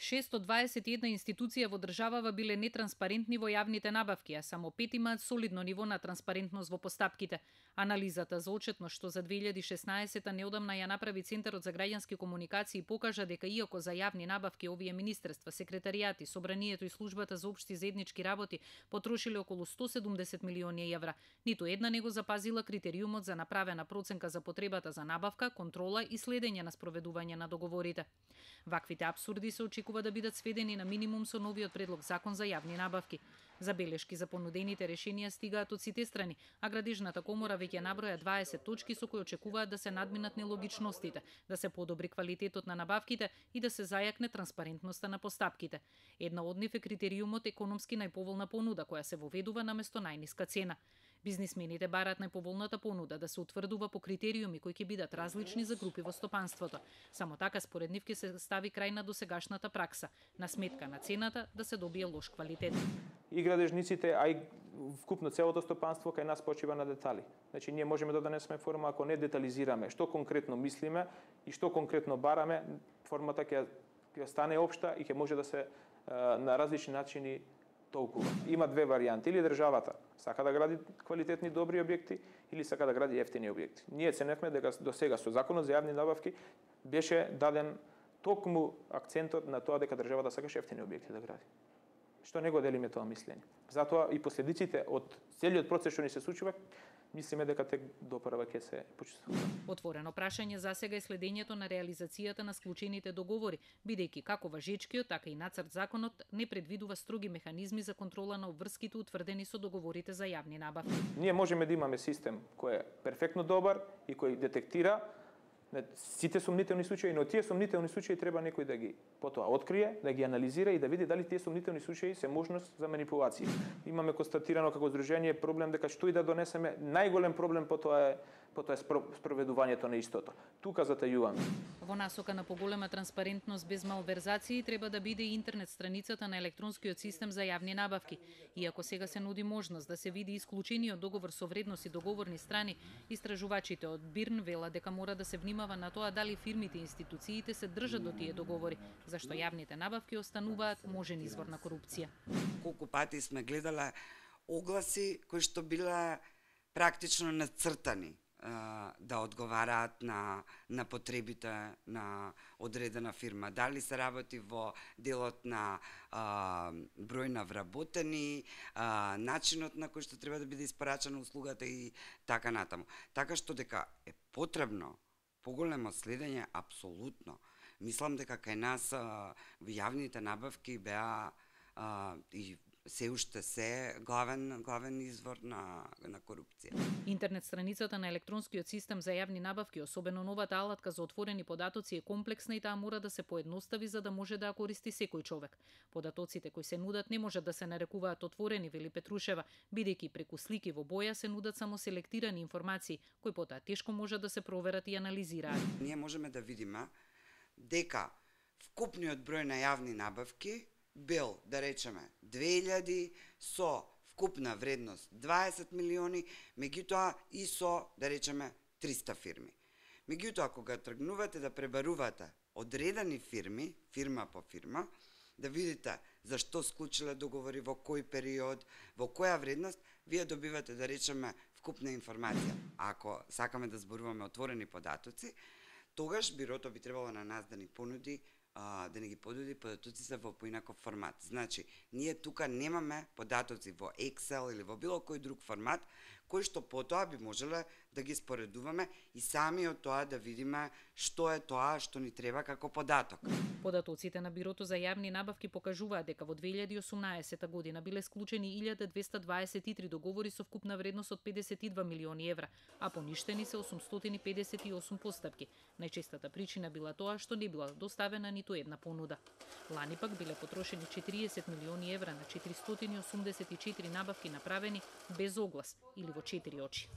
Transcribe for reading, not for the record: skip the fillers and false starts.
621 институција во државава биле нетранспарентни во јавните набавки, а само 5 имаат солидно ниво на транспарентност во постапките. Анализата за отчетност што за 2016 неодамна ја направи Центарот за граѓански комуникации покажа дека иако за јавни набавки овие министерства, секретаријати, собранието и службата за општи заеднички работи потрошиле околу 170 милиони евра, ниту една не го запазила критериумот за направена проценка за потребата за набавка, контрола и следење на спроведување на договорите. Ваквите апсурди се очекува да бидат сведени на минимум со новиот предлог закон за јавни набавки. Забелешки за понудените решенија стигаат од сите страни, а Градежната комора веќе наброја 20 точки со кои очекуваат да се надминат нелогичностите, да се подобри квалитетот на набавките и да се зајакне транспарентноста на постапките. Една од нив е критериумот економски најповолна понуда која се воведува наместо најниска цена. Бизнисмените бараат најповолната понуда да се утврдува по критериуми кои ќе бидат различни за групи во стопанството. Само така според нив ќе се стави крај на досегашната пракса, на сметка на цената да се добие лош квалитет. И градежниците, а и вкупно целото стопанство кај нас почива на детали. Значи ние можеме да донесеме форма ако не детализираме што конкретно мислиме и што конкретно бараме, формата ќе стане општа и ќе може да се на различни начини толкува. Има две варијанти, или државата сака да гради квалитетни добри објекти или сака да гради ефтини објекти. Ние ценевме дека до сега со законот за јавни набавки беше даден токму акцентот на тоа дека државата сакаше ефтини објекти да гради. Што не го делиме тоа мислење. Затоа и последиците од целиот процес што ни се случува, мислиме дека тек допрва ќе се почувствува. Отворено прашање засега е следењето на реализацијата на склучените договори, бидејќи како важечкиот, така и нацрт законот не предвидува строги механизми за контрола на обврските утврдени со договорите за јавни набавки. Ние можеме да имаме систем кој е перфектно добар и кој детектира сите сомнителни случаи, но тие сомнителни случаи треба некој да ги потоа открие, да ги анализира и да види дали тие сомнителни случаи се можност за манипулација. Имаме констатирано како здружение проблем дека што и да донесеме, најголем проблем потоа е спроведувањето на истото. Тука затајуваме. Во насока на поголема транспарентност без малверзации треба да биде и интернет страницата на електронскиот систем за јавни набавки. Иако сега се нуди можност да се види исклучениот договор со вредност и договорни страни, истражувачите од БИРН велат дека мора да се внимава на тоа дали фирмите и институциите се држат до тие договори, зашто јавните набавки остануваат можен извор на корупција. Колку пати сме гледале огласи кои што биле практично нацртани да одговараат на потребите на одредена фирма. Дали се работи во делот на број на вработени, начинот на кој што треба да биде испорачена услугата и така натаму. Така што дека е потребно поголемо следење, апсолутно. Мислам дека кај нас јавните набавки беа и се уште се главен извор на корупција. Интернет страницата на електронскиот систем за јавни набавки, особено новата алатка за отворени податоци, е комплексна и таа мора да се поедностави за да може да ја користи секој човек. Податоците кои се нудат не можат да се нарекуваат отворени, вели Петрушева, бидејќи преку слики во боја се нудат само селектирани информации, кои потоа тешко можат да се проверат и анализираат. Ние можеме да видиме дека вкупниот број на јавни набавки бил, да речеме, 2000 со вкупна вредност 20 милиони, меѓутоа и со, да речеме, 300 фирми. Меѓутоа, кога тргнувате да пребарувате одредени фирми, фирма по фирма, да видите зашто склучиле договори, во кој период, во која вредност, вие добивате, да речеме, вкупна информација. Ако сакаме да зборуваме отворени податоци, тогаш бирото би требало на нас да ни понуди да не ги понуди податоците во поинаков формат. Значи, ние тука немаме податоци во Excel или во било кој друг формат, кој што потоа би можеле да ги споредуваме и сами од тоа да видиме што е тоа што ни треба како податок. Податоците на Бирото за јавни набавки покажуваат дека во 2018 година биле склучени 1223 договори со вкупна вредност од 52 милиони евра, а поништени се 858 постапки. Најчестата причина била тоа што не била доставена ниту една понуда. Лани пак биле потрошени 40 милиони евра на 484 набавки направени без оглас или во 4 очи.